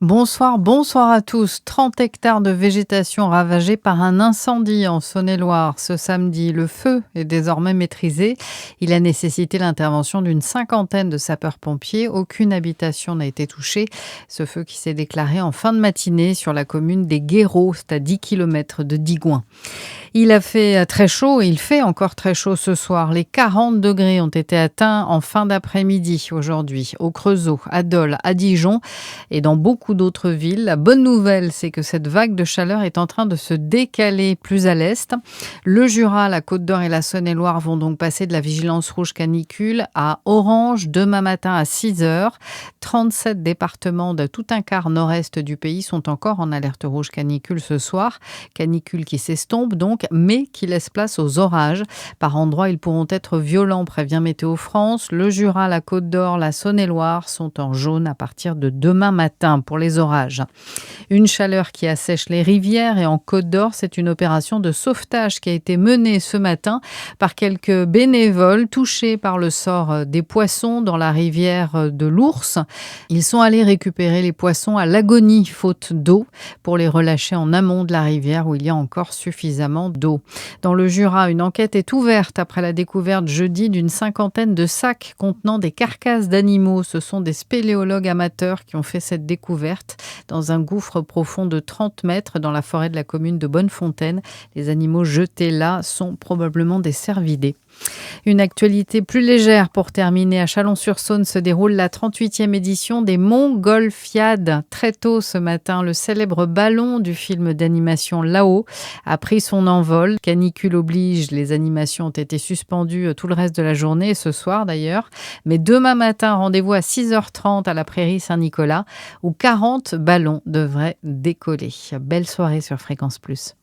Bonsoir à tous. 30 hectares de végétation ravagés par un incendie en Saône-et-Loire ce samedi. Le feu est désormais maîtrisé. Il a nécessité l'intervention d'une cinquantaine de sapeurs-pompiers. Aucune habitation n'a été touchée. Ce feu qui s'est déclaré en fin de matinée sur la commune des Guéreaux, c'est à 10 km de Digoin. Il a fait très chaud et il fait encore très chaud ce soir. Les 40 degrés ont été atteints en fin d'après-midi aujourd'hui au Creusot, à Dole, à Dijon et dans beaucoup d'autres villes. La bonne nouvelle, c'est que cette vague de chaleur est en train de se décaler plus à l'est. Le Jura, la Côte d'Or et la Saône-et-Loire vont donc passer de la vigilance rouge canicule à orange demain matin à 6 heures. 37 départements de tout un quart nord-est du pays sont encore en alerte rouge canicule ce soir. Canicule qui s'estompe donc, mais qui laisse place aux orages. Par endroits, ils pourront être violents, prévient Météo France. Le Jura, la Côte d'Or, la Saône-et-Loire sont en jaune à partir de demain matin pour les orages. Une chaleur qui assèche les rivières et en Côte d'Or, c'est une opération de sauvetage qui a été menée ce matin par quelques bénévoles touchés par le sort des poissons dans la rivière de l'Ours. Ils sont allés récupérer les poissons à l'agonie faute d'eau pour les relâcher en amont de la rivière où il y a encore suffisamment d'eau. Dans le Jura, une enquête est ouverte après la découverte jeudi d'une cinquantaine de sacs contenant des carcasses d'animaux. Ce sont des spéléologues amateurs qui ont fait cette découverte dans un gouffre profond de 30 mètres dans la forêt de la commune de Bonnefontaine. Les animaux jetés là sont probablement des cervidés. Une actualité plus légère pour terminer. À Chalon-sur-Saône se déroule la 38e édition des Montgolfiades. Très tôt ce matin, le célèbre ballon du film d'animation Là-haut a pris son envol. Canicule oblige, les animations ont été suspendues tout le reste de la journée, et ce soir d'ailleurs. Mais demain matin, rendez-vous à 6h30 à la Prairie Saint-Nicolas où 40 ballons devraient décoller. Belle soirée sur Fréquence Plus.